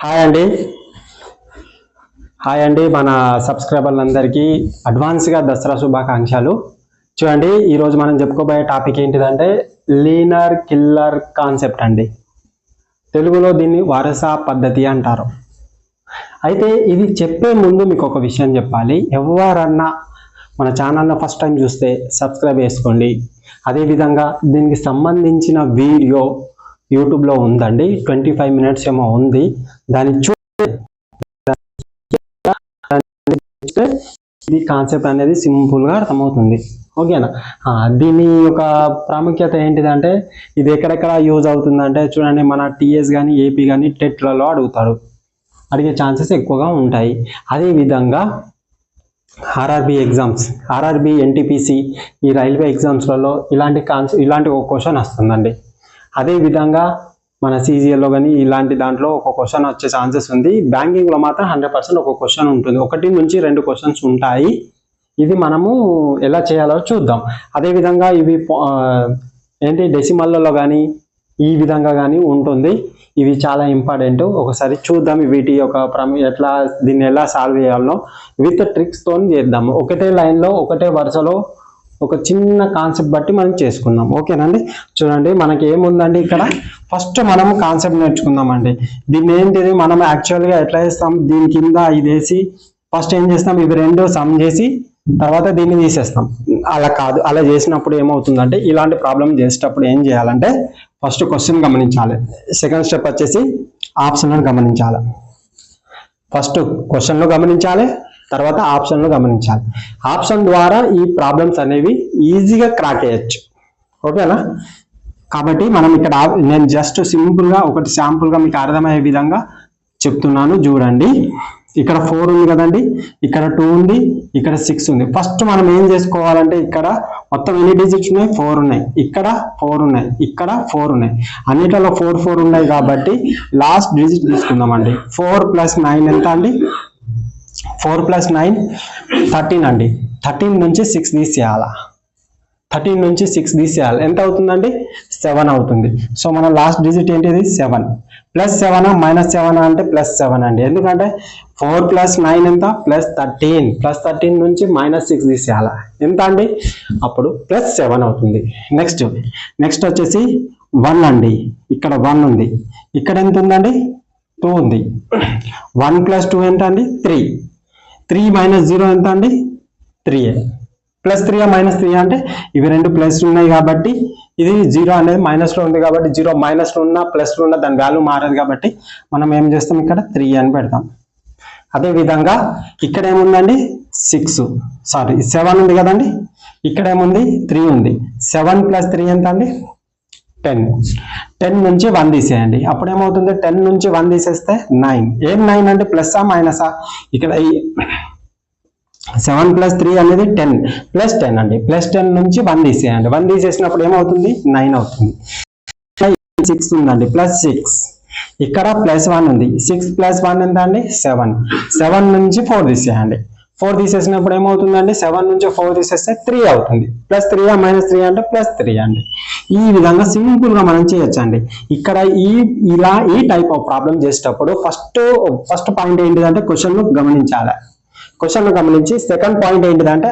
Hi అండి మన సబ్స్క్రైబర్లందరికీ అడ్వాన్స్గా దసరా శుభాకాంక్షలు. చూడండి, ఈరోజు మనం చెప్పుకోబోయే టాపిక్ ఏంటిదంటే లీనర్ కిల్లర్ కాన్సెప్ట్ అండి. తెలుగులో దీన్ని వారస పద్ధతి అంటారు. అయితే ఇది చెప్పే ముందు మీకు ఒక విషయం చెప్పాలి. ఎవరన్నా మన ఛానల్ని ఫస్ట్ టైం చూస్తే సబ్స్క్రైబ్ చేసుకోండి. అదేవిధంగా దీనికి సంబంధించిన వీడియో యూట్యూబ్లో ఉందండి, 25 మినిట్స్ ఏమో ఉంది. దాన్ని ఇది కాన్సెప్ట్ అనేది సింపుల్గా అర్థమవుతుంది. ఓకేనా? దీని యొక్క ప్రాముఖ్యత ఏంటిదంటే ఇది ఎక్కడెక్కడ యూజ్ అవుతుందంటే చూడండి, మన టీఎస్ కానీ ఏపీ కానీ టెట్లలో అడిగే ఛాన్సెస్ ఎక్కువగా ఉంటాయి. అదేవిధంగా ఆర్ఆర్బి ఎగ్జామ్స్, ఆర్ఆర్బి ఎన్టీపీసీ ఈ రైల్వే ఎగ్జామ్స్లలో ఇలాంటి ఒక క్వశ్చన్ వస్తుందండి. అదేవిధంగా మన సీజీఎల్లో కానీ ఇలాంటి దాంట్లో ఒక క్వశ్చన్ వచ్చే ఛాన్సెస్ ఉంది. బ్యాంకింగ్లో మాత్రం 100% ఒక క్వశ్చన్ ఉంటుంది. 1 నుంచి 2 క్వశ్చన్స్ ఉంటాయి. ఇది మనము ఎలా చేయాలో చూద్దాం. అదేవిధంగా ఇవి డెసిమల్లలో కానీ ఈ విధంగా కానీ ఉంటుంది. ఇవి చాలా ఇంపార్టెంట్. ఒకసారి చూద్దాం వీటి యొక్క ఎట్లా దీన్ని ఎలా సాల్వ్ చేయాలో విత్ ట్రిక్స్తో చేద్దాం. ఒకటే లైన్లో ఒకటే వరుసలో ఒక చిన్న కాన్సెప్ట్ బట్టి మనం చేసుకుందాం. ఓకేనండి? చూడండి, మనకి ఏముందండి ఇక్కడ. ఫస్ట్ మనం కాన్సెప్ట్ నేర్చుకుందామండి. దీన్ని ఏంటిది మనం యాక్చువల్గా ఎట్లా చేస్తాం, దీని కింద ఇది వేసి ఫస్ట్ ఏం చేస్తాం, ఇవి రెండు సమ్ చేసి తర్వాత దీన్ని తీసేస్తాం. అలా కాదు, అలా చేసినప్పుడు ఏమవుతుందంటే ఇలాంటి ప్రాబ్లం చేసేటప్పుడు ఏం చేయాలంటే ఫస్ట్ క్వశ్చన్ గమనించాలి. సెకండ్ స్టెప్ వచ్చేసి ఆప్షన్లను గమనించాలి. ఫస్ట్ క్వశ్చన్లు గమనించాలి, తర్వాత ఆప్షన్లు గమనించాలి. ఆప్షన్ ద్వారా ఈ ప్రాబ్లమ్స్ అనేవి ఈజీగా క్రాక్ చేయొచ్చు. ఓకేనా? కాబట్టి మనం ఇక్కడ నేను జస్ట్ సింపుల్గా ఒకటి శాంపుల్గా మీకు అర్థమయ్యే విధంగా చెప్తున్నాను. చూడండి, ఇక్కడ 4 ఉంది కదండి, ఇక్కడ 2 ఉంది, ఇక్కడ 6 ఉంది. ఫస్ట్ మనం ఏం చేసుకోవాలంటే ఇక్కడ మొత్తం ఎన్ని డిజిట్స్ ఉన్నాయి? 4 ఉన్నాయి. ఇక్కడ 4 ఉన్నాయి, ఇక్కడ 4 ఉన్నాయి. అన్నిటిలో 4 ఉన్నాయి కాబట్టి లాస్ట్ డిజిట్ తీసుకుందామండి. 4 + 9 ఎంత అండి? 4 + 9 13 అండి. 13 నుంచి 6 తీసేయాలా? 13 నుంచి 6 తీసేయాలి. ఎంత అవుతుందండి? 7 అవుతుంది. సో మన లాస్ట్ డిజిట్ ఏంటిది? 7. +7 -7 అంటే +7 అండి. ఎందుకంటే 4 + 9 ఎంత? +13. +13 నుంచి -6 తీసేయాలా? ఎంత అండి? అప్పుడు +7 అవుతుంది. నెక్స్ట్ వచ్చేసి 1 అండి. ఇక్కడ 1 ఉంది. ఇక్కడ ఎంత ఉందండి? 2 ఉంది. 1 + 2 ఎంత అండి? 3. 3 - 0 ఎంత అండి? 3. +3 -3 అంటే ఇవి రెండు ప్లస్ ఉన్నాయి కాబట్టి ఇది 0 అనేది మైనస్లో ఉంది కాబట్టి 0 మైనస్లో ఉన్న ప్లస్లో ఉన్న దాని వాల్యూ మారదు కాబట్టి మనం ఏం చేస్తాం, ఇక్కడ 3 అని పెడతాం. అదేవిధంగా ఇక్కడ ఏముందండి? 7 ఉంది కదండి. ఇక్కడ ఏముంది? 3 ఉంది. 7 + 3 ఎంత అండి? 10 నుంచి 1 తీసేయండి. అప్పుడు ఏమవుతుంది? 10 నుంచి 1 తీసేస్తే 9. ఏం 9 అంటే ప్లస్సా మైనసా? ఇక్కడ 7 + 3 అనేది 10 +10 అండి. +10 నుంచి 1 తీసేయండి. 1 తీసేసినప్పుడు ఏమవుతుంది? 9 అవుతుంది. 6 ఉందండి, +6. ఇక్కడ +1 ఉంది. 6 + 1 ఎంత అండి? 7. 7 నుంచి 4 తీసేయండి. 4 తీసేసినప్పుడు ఏమవుతుందండి? 7 నుంచి 4 తీసేస్తే 3 అవుతుంది. +3 -3 అంటే +3 అండి. ఈ విధంగా సింపుల్ గా మనం చేయొచ్చండి. ఇక్కడ ఈ టైప్ ఆఫ్ ప్రాబ్లం చేసేటప్పుడు ఫస్ట్ పాయింట్ ఏంటిదంటే క్వశ్చన్ ను గమనించాలి. క్వశ్చన్ గమనించి సెకండ్ పాయింట్ ఏంటిదంటే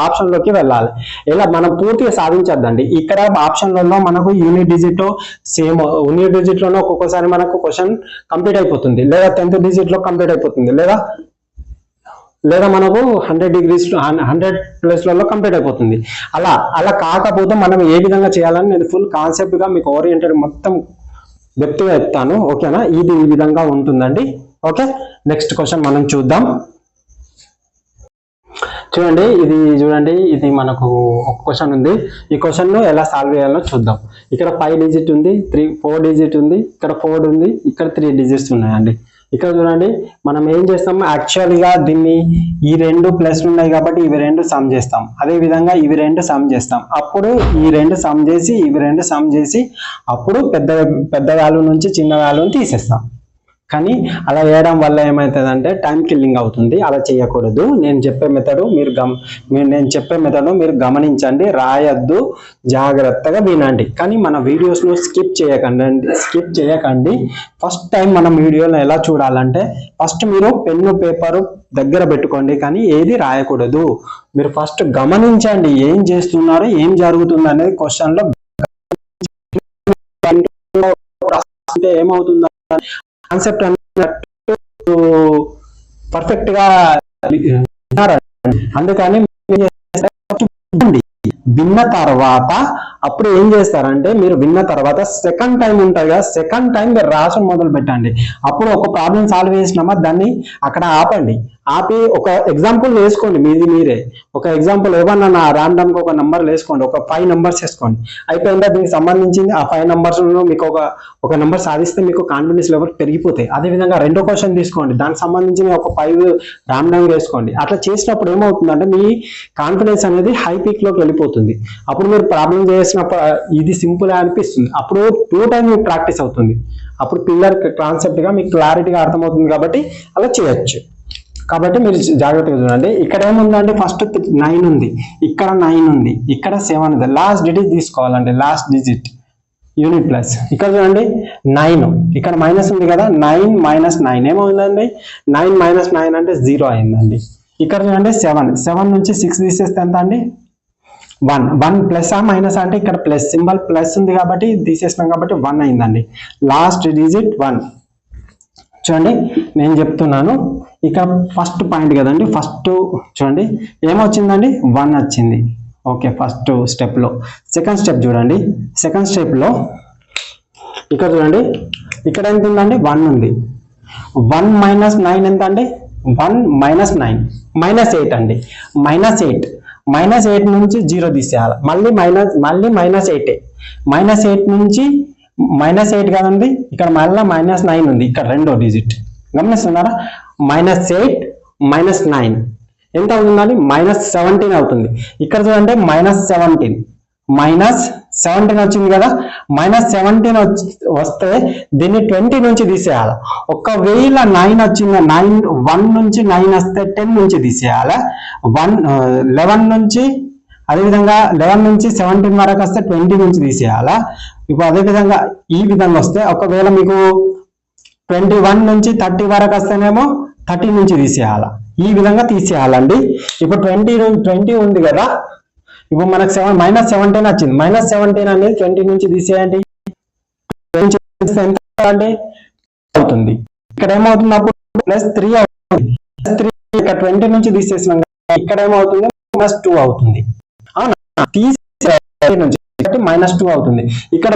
ఆప్షన్లోకి వెళ్ళాలి. ఇలా మనం పూర్తిగా సాధించద్దండి. ఇక్కడ ఆప్షన్లలో మనకు యూనిట్ డిజిట్ లోనే ఒక్కొక్కసారి మనకు క్వశ్చన్ కంప్లీట్ అయిపోతుంది, లేదా 10th డిజిట్ లో కంప్లీట్ అయిపోతుంది, లేదా మనకు 100 ప్లేస్లలో కంప్లీట్ అయిపోతుంది. అలా కాకపోతే మనం ఏ విధంగా చేయాలని నేను ఫుల్ కాన్సెప్ట్ గా మీకు ఓరియంటెడ్ మొత్తం డెప్త్గా చెప్తాను. ఓకేనా? ఇది ఈ విధంగా ఉంటుందండి. ఓకే, నెక్స్ట్ క్వశ్చన్ మనం చూద్దాం. చూడండి, ఇది మనకు ఒక క్వశ్చన్ ఉంది. ఈ క్వశ్చన్ ను ఎలా సాల్వ్ చేయాలో చూద్దాం. ఇక్కడ 5 డిజిట్ ఉంది, 4 డిజిట్ ఉంది, ఇక్కడ 4 ఉంది, ఇక్కడ 3 డిజిట్స్ ఉన్నాయండి. ఇక్కడ చూడండి, మనం ఏం చేస్తాం, యాక్చువల్గా దీన్ని ఈ 2 ప్లస్ ఉన్నాయి కాబట్టి ఇవి 2 సమ్ చేస్తాం. అదే విధంగా ఇవి 2 సమ్ చేస్తాం. అప్పుడు ఈ 2 సమ్ చేసి ఇవి 2 సమ్ చేసి అప్పుడు పెద్ద వాల్యూ నుంచి చిన్న వాల్యూని తీసేస్తాం. కానీ అలా చేయడం వల్ల ఏమవుతుందంటే టైం కిల్లింగ్ అవుతుంది. అలా చేయకూడదు. నేను చెప్పే మెథడ్ మీరు గమనించండి, రాయొద్దు, జాగ్రత్తగా వినండి. కానీ మన వీడియోస్ను స్కిప్ చేయకండి. ఫస్ట్ టైం మనం వీడియోని ఎలా చూడాలంటే ఫస్ట్ మీరు పెన్ను పేపరు దగ్గర పెట్టుకోండి, కానీ ఏది రాయకూడదు. మీరు ఫస్ట్ గమనించండి ఏం చేస్తున్నారు, ఏం జరుగుతుంది అనేది క్వశ్చన్లో ఏమవుతుందో కాన్సెప్ట్ అన్నట్టు పర్ఫెక్ట్ గా అందుకని విన్న తర్వాత అప్పుడు ఏం చేస్తారంటే మీరు విన్న తర్వాత సెకండ్ టైం ఉంటుంది కదా, సెకండ్ టైం మీరు రాసడం మొదలు పెట్టండి. అప్పుడు ఒక ప్రాబ్లం సాల్వ్ చేసినామా దాన్ని అక్కడ ఆపి ఒక ఎగ్జాంపుల్ వేసుకోండి. మీరే ఒక ఎగ్జాంపుల్ ఏమన్నా నా ర్యాండమ్గా ఒక నెంబర్ వేసుకోండి, ఒక 5 నెంబర్స్ వేసుకోండి. అయిపోయిందా దీనికి సంబంధించింది ఆ 5 నెంబర్స్ మీకు ఒక నెంబర్ సాధిస్తే మీకు కాన్ఫిడెన్స్ లెవెల్ పెరిగిపోతాయి. అదేవిధంగా రెండో క్వశ్చన్ తీసుకోండి, దానికి సంబంధించిన ఒక 5 ర్యాండమ్గా వేసుకోండి. అట్లా చేసినప్పుడు ఏమవుతుందంటే మీ కాన్ఫిడెన్స్ అనేది హై పీక్ లోకి వెళ్ళిపోతుంది. అప్పుడు మీరు ప్రాబ్లం చేసినప్పుడు ఇది సింపుల్ అనిపిస్తుంది. అప్పుడు 2 టైమ్ మీకు ప్రాక్టీస్ అవుతుంది. అప్పుడు క్లియర్ కాన్సెప్ట్ గా మీకు క్లారిటీగా అర్థమవుతుంది. కాబట్టి అలా చేయొచ్చు. కాబట్టి మీరు జాగ్రత్తగా చూడండి. ఇక్కడ ఏముందంటే ఫస్ట్ 9 ఉంది, ఇక్కడ 9 ఉంది, ఇక్కడ 7 ఉంది. లాస్ట్ డిజిట్ తీసుకోవాలండి, లాస్ట్ డిజిట్ యూనిట్ ప్లస్. ఇక్కడ చూడండి 9, ఇక్కడ మైనస్ ఉంది కదా, 9 - 9 ఏమవుతుందండి, 9 - 9 అంటే 0 అయిందండి. ఇక్కడ చూడండి 7 నుంచి 6 తీసేస్తే ఎంత అండి, 1 ప్లస్ మైనస్ అంటే ఇక్కడ ప్లస్ సింబల్ ప్లస్ ఉంది కాబట్టి తీసేసినాం కాబట్టి 1 అయిందండి. Last digit 1. చూడండి నేను చెప్తున్నాను, ఇక ఫస్ట్ పాయింట్ కదండి, ఫస్ట్ చూడండి ఏమొచ్చిందండి, 1 వచ్చింది. ఓకే, ఫస్ట్ స్టెప్లో. సెకండ్ స్టెప్ చూడండి, సెకండ్ స్టెప్లో ఇక్కడ చూడండి, ఇక్కడ ఎంత ఉందండి, 1 ఉంది. 1 - 9 ఎంత అండి, 1 - 9 -8 అండి. -8 నుంచి 0 తీసేయాలి. మళ్ళీ -8 నుంచి -8 కదండి, ఇక్కడ మళ్ళీ -9 ఉంది, ఇక్కడ రెండో డిజిట్ గమనిస్తున్నారా. -8 - 9 ఎంత అవుతుందండి, -17 అవుతుంది. ఇక్కడ చూడండి -17 వచ్చింది కదా, -17 వస్తే దీన్ని 20 నుంచి తీసేయాలి. ఒకవేళ 9 వచ్చింది, 1 నుంచి 9 వస్తే 10 నుంచి తీసేయాలి. 11 నుంచి అదేవిధంగా 11 నుంచి 17 వరకు వస్తే 20 నుంచి తీసేయాలా. ఇప్పుడు అదేవిధంగా ఈ విధంగా వస్తే ఒకవేళ మీకు 21 నుంచి 30 వరకు వస్తేనేమో 30 నుంచి తీసేయాలా. ఈ విధంగా తీసేయాలండి. ఇప్పుడు 20 ఉంది కదా, ఇప్పుడు మనకు -17 వచ్చింది. -17 అనేది 20 నుంచి తీసేయండి, ఎంత అవుతుంది, ఇక్కడ ఏమవుతుంది అప్పుడు +3 అవుతుంది. ఇక్కడ 20 నుంచి తీసేసినాం, ఇక్కడ ఏమవుతుంది -2 అవుతుంది. -2 అవుతుంది. ఇక్కడ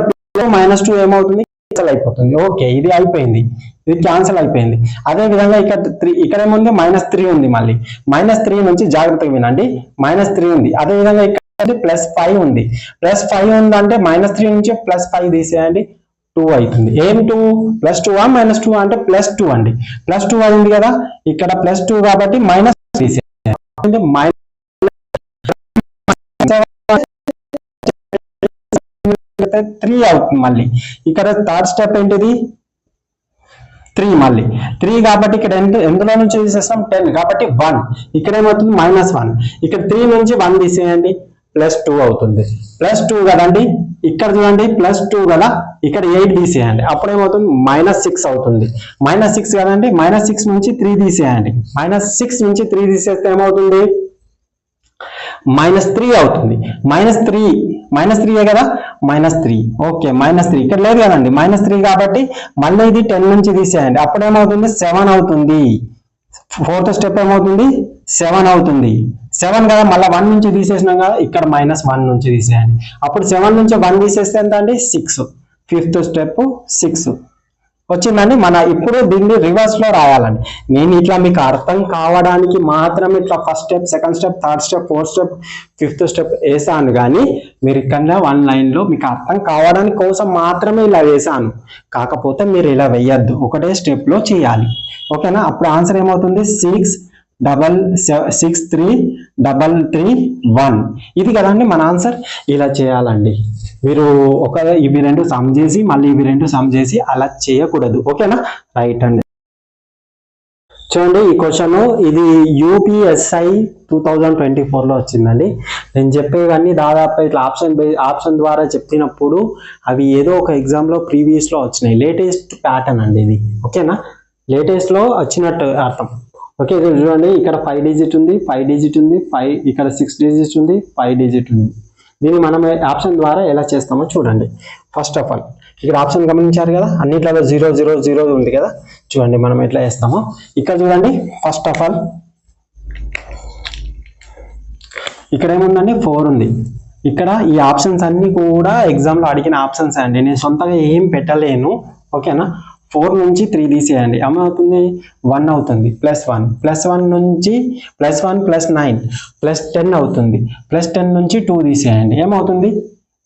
-2 ఏమవుతుంది, క్యాన్సల్ అయిపోతుంది. ఓకే, ఇది అయిపోయింది, ఇది క్యాన్సల్ అయిపోయింది. అదే విధంగా ఇక్కడ ఏముంది, -3 ఉంది. మళ్ళీ -3 నుంచి జాగ్రత్తగా వినండి, -3 ఉంది. అదే విధంగా ఇక్కడ +5 ఉంది. +5 ఉందంటే -3 నుంచి +5 తీసేయండి, 2 అవుతుంది. ఏం 2 +2 -2 అంటే +2 అండి. +2 అయింది కదా, ఇక్కడ +2 కాబట్టి మైనస్ తీసేయండి, -3 అవుతుంది. మళ్ళీ ఇక్కడ థర్డ్ స్టెప్ ఏంటిది, 3. మళ్ళీ 3 కాబట్టి ఇక్కడ ఎందులో నుంచి తీసేస్తాం, 10 కాబట్టి 1. ఇక్కడ ఏమవుతుంది -1. ఇక్కడ 3 నుంచి 1 తీసేయండి, +2 అవుతుంది. +2 కదండి, ఇక్కడ చూడండి +2 కదా, ఇక్కడ 8 తీసేయండి, అప్పుడు ఏమవుతుంది -6 అవుతుంది. -6 కదండి, -6 నుంచి 3 తీసేయండి. -6 నుంచి 3 తీసేస్తే ఏమవుతుంది, -3 అవుతుంది. -3 కదా, -3. ఓకే, -3 ఇక్కడ లేదు కదండి, -3 కాబట్టి మళ్ళీ ఇది 10 నుంచి తీసేయండి, అప్పుడు ఏమవుతుంది 7 అవుతుంది. ఫోర్త్ స్టెప్ ఏమవుతుంది, 7 అవుతుంది. 7 కదా, మళ్ళీ 1 నుంచి తీసేసినాం కదా, ఇక్కడ -1 నుంచి తీసేయండి, అప్పుడు 7 నుంచి 1 తీసేస్తే ఎంత అండి, 6. ఫిఫ్త్ స్టెప్ 6 వచ్చిందండి. ఇప్పుడు దీన్ని రివర్స్ లో రాయాలండి. నేను ఇట్లా మీకు అర్థం కావడానికి మాత్రం ఇట్లా first step, second step, third step, fourth step, fifth step వేసాను. కానీ మీరు ఇక్కడ 1 లైన్ లో మీకు అర్థం కావడానికి కోసం మాత్రమే ఇలా వేసాను. కాకపోతే మీరు ఇలా వేయద్దు, ఒకటే స్టెప్ లో చేయాలి. ఓకేనా. అప్పుడు ఆన్సర్ ఏమవుతుంది, 6,3,3,1 ఇది కదండి మన ఆన్సర్. ఇలా చేయాలండి మీరు. ఇవి 2 సమ్ చేసి మళ్ళీ ఇవి 2 సమ్ చేసి అలా చేయకూడదు. ఓకేనా. రైట్ అండి. చూడండి ఈ క్వశ్చన్ ఇది యూపీఎస్ఐ 2024లో వచ్చిందండి. నేను చెప్పేవన్నీ దాదాపు ఇట్లా ఆప్షన్ ద్వారా చెప్పినప్పుడు అవి ఏదో ఒక ఎగ్జామ్లో ప్రీవియస్లో వచ్చినాయి. లేటెస్ట్ ప్యాటర్న్ అండి ఇది. ఓకేనా, లేటెస్ట్లో వచ్చినట్టు అర్థం. ఓకే, ఇది చూడండి ఇక్కడ 5 డిజిట్ ఉంది, 5 డిజిట్ ఉంది, 5 ఇక్కడ 6 డిజిట్ ఉంది, 5 డిజిట్ ఉంది. దీన్ని మనం ఆప్షన్ ద్వారా ఎలా చేస్తామో చూడండి. ఫస్ట్ ఆఫ్ ఆల్ ఇక్కడ ఆప్షన్ గమనించారు కదా, అన్నిట్లో 0 0 0 ఉంది కదా. చూడండి మనం ఎట్లా వేస్తామో ఇక్కడ చూడండి. ఫస్ట్ ఆఫ్ ఆల్ ఇక్కడ ఏముందండి 4 ఉంది. ఇక్కడ ఈ ఆప్షన్స్ అన్ని కూడా ఎగ్జామ్లో అడిగిన ఆప్షన్స్ అండి, నేను సొంతంగా ఏం పెట్టలేను. ఓకేనా, 4 నుంచి 3 తీసేయండి, ఏమవుతుంది 1 అవుతుంది, +1 +1 నుంచి +1 +9 +10 అవుతుంది, +10 నుంచి 2 తీసేయండి, ఏమవుతుంది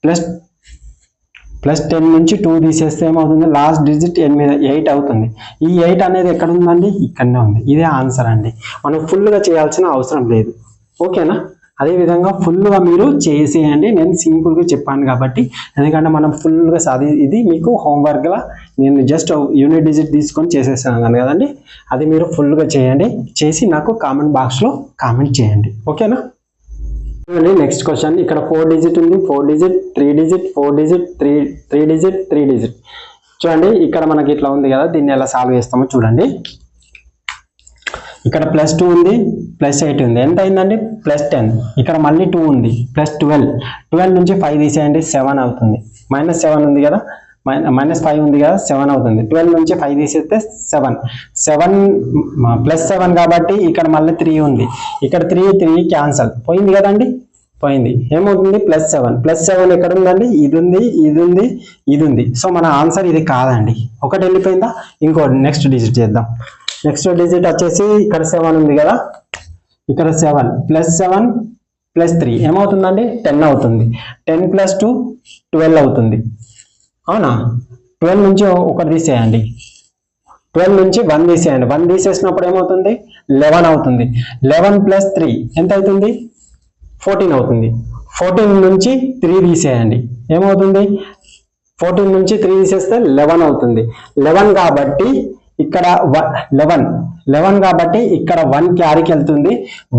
+10 నుంచి 2 తీసేస్తే ఏమవుతుంది, లాస్ట్ డిజిట్ 8 అవుతుంది. ఈ 8 అనేది ఎక్కడ ఉందండి, ఇక్కడనే ఉంది. ఇదే ఆన్సర్ అండి, మనం ఫుల్గా చేయాల్సిన అవసరం లేదు. ఓకేనా, అదేవిధంగా ఫుల్గా మీరు చేసేయండి. నేను సింపుల్గా చెప్పాను కాబట్టి, ఎందుకంటే మనం ఫుల్గా ఇది మీకు హోంవర్క్గా నేను జస్ట్ యూనిట్ డిజిట్ తీసుకొని చేసేసాను కదండి. అది మీరు ఫుల్గా చేయండి, చేసి నాకు కామెంట్ బాక్స్లో కామెంట్ చేయండి. ఓకేనా, నెక్స్ట్ క్వశ్చన్ ఇక్కడ 4 డిజిట్ ఉంది, 4 digit 3 digit 4 digit 3 digit 3 digit. చూడండి ఇక్కడ మనకి ఇట్లా ఉంది కదా, దీన్ని ఎలా సాల్వ్ చేస్తామో చూడండి. ఇక్కడ +2 ఉంది, +8 ఉంది, ఎంత అయిందండి +10. ఇక్కడ మళ్ళీ 2 ఉంది, +12 12 నుంచి 5 తీసేయండి, 7 అవుతుంది. -7 ఉంది కదా, -5 ఉంది కదా, 7 అవుతుంది. 12 నుంచి 5 తీసేస్తే 7 +7 కాబట్టి ఇక్కడ మళ్ళీ 3 ఉంది. ఇక్కడ 3 క్యాన్సల్, పోయింది కదండి, పోయింది. ఏమవుతుంది +7 ఎక్కడ ఉందండి, ఇది ఉంది, ఇది ఉంది, ఇది ఉంది. సో మన ఆన్సర్ ఇది కాదండి. ఒకటి వెళ్ళిపోయిందా, ఇంకోటి నెక్స్ట్ డిజిట్ చేద్దాం. నెక్స్ట్ డిజిట్ వచ్చేసి ఇక్కడ 7 ఉంది కదా, ఇక్కడ 7 +7 +3 ఏమవుతుందండి 10 అవుతుంది. 10 + 2 12 అవుతుంది. అవునా, 12 నుంచి ఒకటి తీసేయండి, 12 నుంచి 1 తీసేయండి, 1 తీసేసినప్పుడు ఏమవుతుంది 11 అవుతుంది. 11 + 3 ఎంత అవుతుంది 14 అవుతుంది. 14 నుంచి 3 తీసేయండి, ఏమవుతుంది 14 నుంచి 3 తీసేస్తే 11 అవుతుంది. 11 కాబట్టి ఇక్కడ 11 కాబట్టి ఇక్కడ 1 క్యారీకి వెళ్తుంది,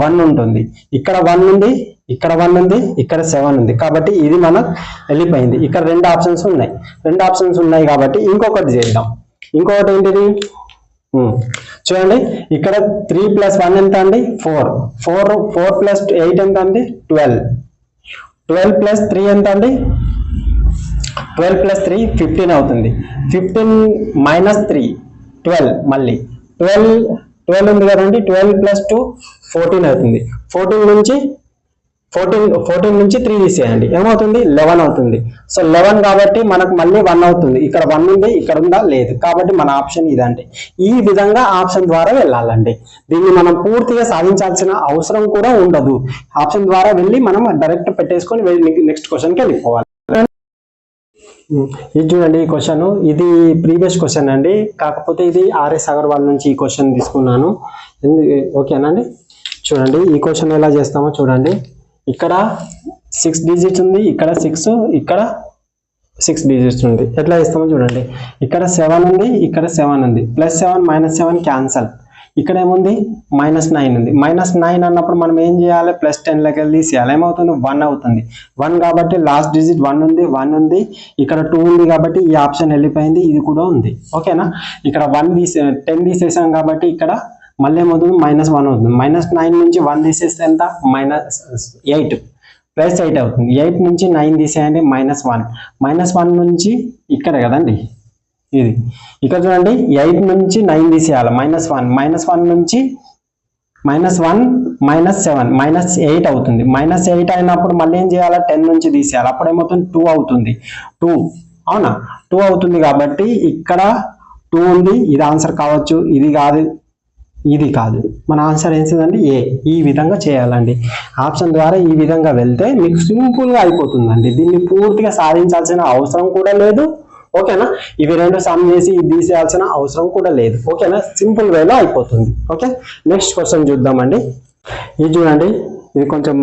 1 ఉంటుంది. ఇక్కడ 1 ఉంది, ఇక్కడ 1 ఉంది, ఇక్కడ 7 ఉంది. కాబట్టి ఇది మనకు వెళ్ళిపోయింది. ఇక్కడ 2 ఆప్షన్స్ ఉన్నాయి కాబట్టి ఇంకొకటి చేద్దాం. ఇంకొకటి ఏంటిది చూడండి, ఇక్కడ 3 + 1 ఎంత అండి 4 + 8 ఎంత అండి 12 + 3 ఎంత అండి 12 + 3 15 అవుతుంది. 15 - 3 12 మళ్ళీ 12 ఉంది కదండి, 12 + 2 14 అవుతుంది. 14 నుంచి 3 తీసేయండి, ఏమవుతుంది 11 అవుతుంది. సో 11 కాబట్టి మనకు మళ్ళీ 1 అవుతుంది. ఇక్కడ 1 ఉంది, ఇక్కడ ఉందా లేదు, కాబట్టి మన ఆప్షన్ ఇదండి. ఈ విధంగా ఆప్షన్ ద్వారా వెళ్ళాలండి. దీన్ని మనం పూర్తిగా సాధించాల్సిన అవసరం కూడా ఉండదు. ఆప్షన్ ద్వారా వెళ్ళి మనం డైరెక్ట్ పెట్టేసుకొని నెక్స్ట్ క్వశ్చన్కి వెళ్ళిపోవాలి. ఇది చూడండి, ఈ క్వశ్చన్ ఇది ప్రీవియస్ క్వశ్చన్ అండి, కాకపోతే ఇది RS అగర్వాల్ నుంచి ఈ క్వశ్చన్ తీసుకున్నాను. ఓకేనండి, చూడండి ఈ క్వశ్చన్ ఎలా చేస్తామో చూడండి. ఇక్కడ 6 డిజిట్స్ ఉంది, ఇక్కడ 6, ఇక్కడ 6 డిజిట్స్ ఉంది. ఎట్లా చేస్తామో చూడండి. ఇక్కడ 7 ఉంది, ఇక్కడ 7 ఉంది, +7 -7 క్యాన్సల్. ఇక్కడ ఏముంది -9 ఉంది. -9 అన్నప్పుడు మనం ఏం చేయాలి, +10 లెక్క తీసేయాలి, ఏమవుతుంది 1 అవుతుంది. 1 కాబట్టి లాస్ట్ డిజిట్ 1 ఉంది. ఇక్కడ 2 ఉంది కాబట్టి ఈ ఆప్షన్ వెళ్ళిపోయింది, ఇది కూడా ఉంది. ఓకేనా, ఇక్కడ 10 తీసేసాం కాబట్టి ఇక్కడ మళ్ళీ ఏమవుతుంది -1 అవుతుంది. -9 నుంచి 1 తీసేస్తే ఎంత -8 +8 అవుతుంది. 8 నుంచి 9 తీసేయండి, -1 నుంచి ఇక్కడ కదండి ఇది. ఇక్కడ చూడండి 8 నుంచి 9 తీసేయాలి, -1 నుంచి -1 -7 -8 అవుతుంది. -8 అయినప్పుడు మళ్ళీ ఏం చేయాలి, 10 నుంచి తీసేయాలి, అప్పుడు ఏమవుతుంది 2 అవుతుంది. 2 అవునా, 2 అవుతుంది. కాబట్టి ఇక్కడ 2 ఉంది, ఇది ఆన్సర్ కావచ్చు, ఇది కాదు. మన ఆన్సర్ ఏంటిదండి ఏ. ఈ విధంగా చేయాలండి. ఆప్షన్ ద్వారా ఈ విధంగా వెళ్తే మీకు సింపుల్గా అయిపోతుందండి. దీన్ని పూర్తిగా సాధించాల్సిన అవసరం కూడా లేదు. ఓకేనా, ఇవి 2 సమ్ చేసి ఇది తీసేయాల్సిన అవసరం కూడా లేదు. ఓకేనా, సింపుల్ వేలో అయిపోతుంది. ఓకే, నెక్స్ట్ క్వశ్చన్ చూద్దామండి. ఇది చూడండి, ఇది కొంచెం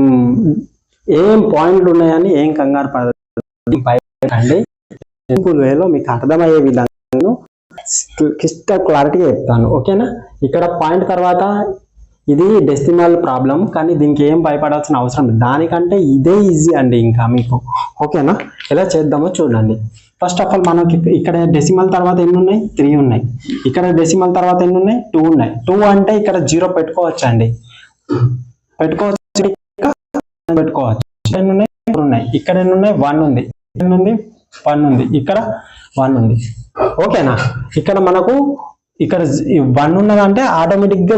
ఏం పాయింట్లు ఉన్నాయని ఏం కంగారు పడదండి. సింపుల్ వేలో మీకు అర్థమయ్యే విధంగా క్లిస్టర్ క్లారిటీగా చెప్తాను. ఓకేనా, ఇక్కడ పాయింట్ తర్వాత ఇది డెసిమల్ ప్రాబ్లం, కానీ దీనికి ఏం భయపడాల్సిన అవసరం లేదు. దానికంటే ఇదే ఈజీ అండి ఇంకా మీకు. ఓకేనా? ఎలా చేద్దామో చూడండి. ఫస్ట్ ఆఫ్ ఆల్ మనకి ఇక్కడ డెసిమల్ తర్వాత ఎన్ని ఉన్నాయి? 3 ఉన్నాయి. ఇక్కడ డెసిమల్ తర్వాత ఎన్ని ఉన్నాయి? 2 ఉన్నాయి. 2 అంటే ఇక్కడ 0 పెట్టుకోవచ్చు అండి, పెట్టుకోవచ్చు. ఎన్ని ఉన్నాయి? 4 ఉన్నాయి. ఇక్కడ ఎన్ని ఉన్నాయి? 1 ఉంది. ఎన్ని ఉంది? 1 ఉంది. ఇక్కడ 1 ఉంది. ఓకేనా? ఇక్కడ మనకు ఇక్కడ 1 ఉన్నదంటే ఆటోమేటిక్ గా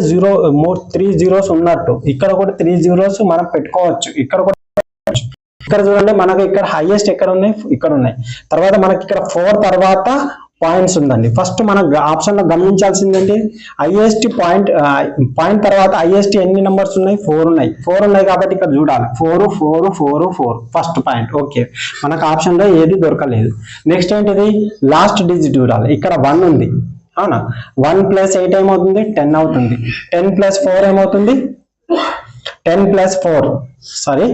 3 zeros ఉన్నట్టు. ఇక్కడ కూడా 3 zeros మనం పెట్టుకోవచ్చు. ఇక్కడ కూడా ఇక్కడ చూడండి, మనకు ఇక్కడ హైయెస్ట్ ఎక్కడ ఉన్నాయి? ఇక్కడ ఉన్నాయి. తర్వాత మనకి ఇక్కడ 4 తర్వాత పాయింట్స్ ఉందండి. ఫస్ట్ మనం ఆప్షన్ లో గమనించాల్సిందంటే హైయెస్ట్ పాయింట్ తర్వాత హైయెస్ట్ ఎన్ని నెంబర్స్ ఉన్నాయి? 4 ఉన్నాయి. 4 ఉన్నాయి కాబట్టి ఇక్కడ చూడాలి 4 4 4 4 ఫస్ట్ పాయింట్. ఓకే, మనకు ఆప్షన్ లో ఏది దొరకలేదు. నెక్స్ట్ ఏంటిది? లాస్ట్ డిజిట్ చూడాలి. ఇక్కడ 1 ఉంది. అవునా? 1 + 8 ఏమవుతుంది? 10 అవుతుంది. 10 + 4 ఏమవుతుంది? 10 + 4 సారీ,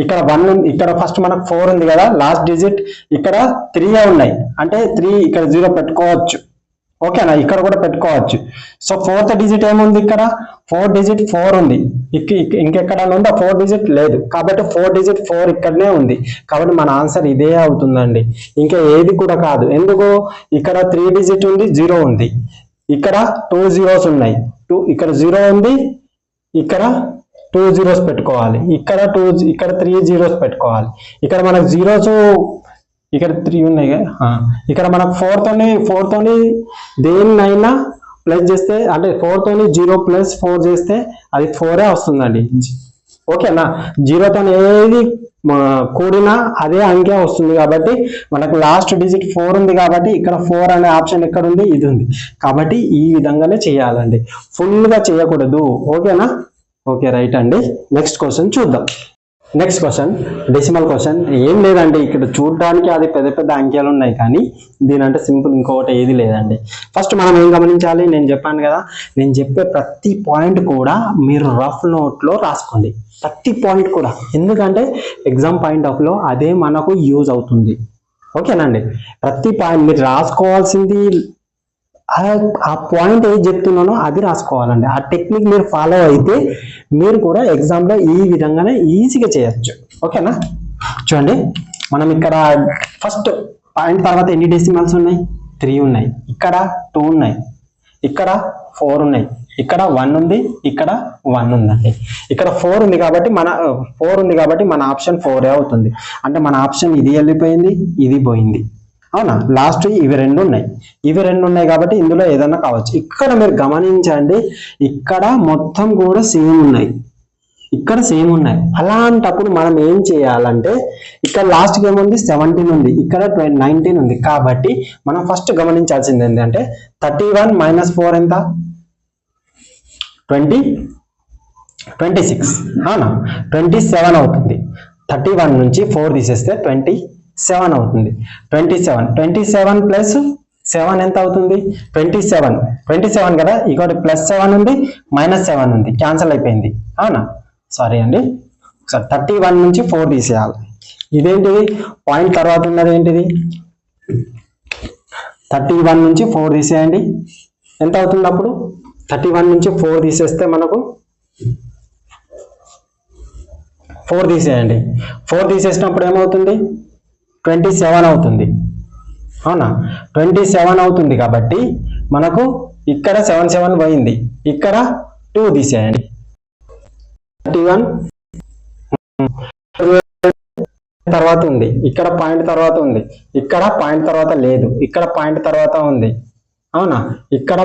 ఇక్కడ 1 ఉంది. ఇక్కడ ఫస్ట్ మనకు 4 ఉంది కదా, లాస్ట్ డిజిట్. ఇక్కడ 3 ఉన్నాయి అంటే 3 ఇక్కడ 0 పెట్టుకోవచ్చు. ఓకేనా? ఇక్కడ కూడా పెట్టుకోవచ్చు. సో 4th డిజిట్ ఏముంది? ఇక్కడ 4 డిజిట్ 4 ఉంది. ఇంకెక్కడ ఉందా? 4 డిజిట్ లేదు కాబట్టి 4 డిజిట్ 4 ఇక్కడనే ఉంది. కాబట్టి మన ఆన్సర్ ఇదే అవుతుందండి, ఇంకా ఏది కూడా కాదు. ఎందుకు? ఇక్కడ 3 డిజిట్ ఉంది, 0 ఉంది. ఇక్కడ 2 zeros ఉన్నాయి. ఇక్కడ 0 ఉంది. ఇక్కడ 2 zeros పెట్టుకోవాలి. ఇక్కడ 3 zeros పెట్టుకోవాలి. ఇక్కడ మనకు zeros ఇక్కడ 3 ఉన్నాయి కదా. ఇక్కడ మనకు 4 తోని దేన్నైనా ప్లస్ చేస్తే, అంటే 4 తోని 0 + 4 చేస్తే అది 4 వస్తుందండి. ఓకేనా? 0 తోని ఏది కూడినా అదే అంకె వస్తుంది. కాబట్టి మనకు లాస్ట్ డిజిట్ 4 ఉంది కాబట్టి ఇక్కడ 4 అనే ఆప్షన్ ఎక్కడ ఉంది? ఇది ఉంది. కాబట్టి ఈ విధంగానే చేయాలండి, ఫుల్ గా చేయకూడదు. ఓకేనా? ఓకే, రైట్ అండి. నెక్స్ట్ క్వశ్చన్ చూద్దాం. Next question decimal question. ఏం లేదండి, ఇక్కడ చూడడానికి అది పెద్ద పెద్ద అంకెలు ఉన్నాయి, కానీ దీనంటే సింపుల్ ఇంకొకటి ఏది లేదండి. ఫస్ట్ మనం ఏం గమనించాలి? నేను చెప్పాను కదా, నేను చెప్పే ప్రతి పాయింట్ కూడా మీరు రఫ్ నోట్లో రాసుకోండి. ప్రతి పాయింట్ కూడా, ఎందుకంటే ఎగ్జామ్ పాయింట్ ఆఫ్ లో అదే మనకు యూజ్ అవుతుంది. ఓకేనండి? ప్రతి పాయింట్ మీరు రాసుకోవాల్సింది ఆ పాయింట్ ఏది చెప్తున్నానో అది రాసుకోవాలండి. ఆ టెక్నిక్ మీరు ఫాలో అయితే మీరు కూడా ఎగ్జామ్ లో ఈ విధంగానే ఈజీగా చేయొచ్చు. ఓకేనా? చూడండి, మనం ఇక్కడ ఫస్ట్ పాయింట్ తర్వాత ఎన్ని డెసిమల్స్ ఉన్నాయి? 3 ఉన్నాయి. ఇక్కడ 2 ఉన్నాయి. ఇక్కడ 4 ఉన్నాయి. ఇక్కడ 1 ఉంది. ఇక్కడ 1 ఉందండి. ఇక్కడ 4 ఉంది కాబట్టి మన ఆప్షన్ 4 అవుతుంది. అంటే మన ఆప్షన్ ఇది వెళ్ళిపోయింది, ఇది పోయింది. అవునా? లాస్ట్ ఇవి 2 ఉన్నాయి. ఇవి 2 ఉన్నాయి కాబట్టి ఇందులో ఏదైనా కావచ్చు. ఇక్కడ మీరు గమనించండి, ఇక్కడ మొత్తం కూడా సేమ్ ఉన్నాయి, ఇక్కడ సేమ్ ఉన్నాయి. అలాంటప్పుడు మనం ఏం చేయాలంటే, ఇక్కడ లాస్ట్కి ఏముంది? 17 ఉంది. ఇక్కడ 19 ఉంది. కాబట్టి మనం ఫస్ట్ గమనించాల్సింది ఏంటంటే 31 - 4 ఎంత? 26. అవునా? 27 అవుతుంది. 31 నుంచి 4 తీసేస్తే 27 అవుతుంది. 27 + 7 ఎంత అవుతుంది? 27 కదా. ఇక్కడ +7 ఉంది, -7 ఉంది, క్యాన్సిల్ అయిపోయింది. అవునా? సారీ అండి, ఒకసారి 31 నుంచి 4 తీసేయాలి. ఇదేంటిది? పాయింట్ తర్వాత ఉన్నది ఏంటిది? 31 నుంచి 4 తీసేయండి. ఎంత అవుతుంది అప్పుడు? 31 నుంచి 4 తీసేస్తే మనకు 4 తీసేయండి. 4 తీసేసినప్పుడు ఏమవుతుంది? 27 అవుతుంది. అవునా? 27 అవుతుంది కాబట్టి మనకు ఇక్కడ 7 పోయింది. ఇక్కడ 2 తీసేయండి. 31 తర్వాత ఉంది. ఇక్కడ పాయింట్ తర్వాత ఉంది. ఇక్కడ పాయింట్ తర్వాత లేదు. ఇక్కడ పాయింట్ తర్వాత ఉంది. అవునా? ఇక్కడ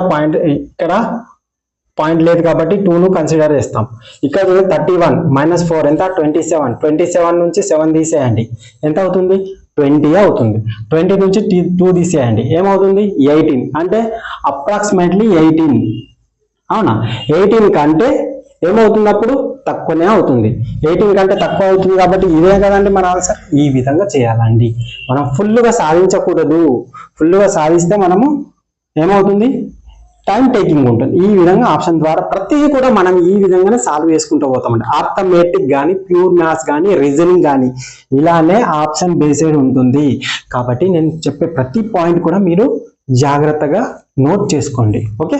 పాయింట్ లేదు కాబట్టి 2ను కన్సిడర్ చేస్తాం. ఇక్కడ 31 - 4 ఎంత? 27. 27 నుంచి 7 తీసేయండి. ఎంత అవుతుంది? 20 అవుతుంది. 20 నుంచి 2 తీసేయండి. ఏమవుతుంది? 18. అంటే అప్రాక్సిమేట్లీ 18. అవునా? 18 కంటే ఏమవుతుంది? అప్పుడు తక్కువనే అవుతుంది. 18 కంటే తక్కువ అవుతుంది కాబట్టి ఇదే కదండి మన ఆన్సర్. ఈ విధంగా చేయాలండి. మనం ఫుల్గా సాధించకూడదు. ఫుల్గా సాధిస్తే మనము ఏమవుతుంది? టైం టేకింగ్ ఉంటుంది. ఈ విధంగా ఆప్షన్ ద్వారా ప్రతిదీ కూడా మనం ఈ విధంగానే సాల్వ్ చేసుకుంటూ పోతామండి. ఆర్థమెటిక్ కానీ, ప్యూర్ మ్యాథ్స్ కానీ, రీజనింగ్ కానీ ఇలానే ఆప్షన్ బేస్డ్ ఉంటుంది. కాబట్టి నేను చెప్పే ప్రతి పాయింట్ కూడా మీరు జాగ్రత్తగా నోట్ చేసుకోండి. ఓకే.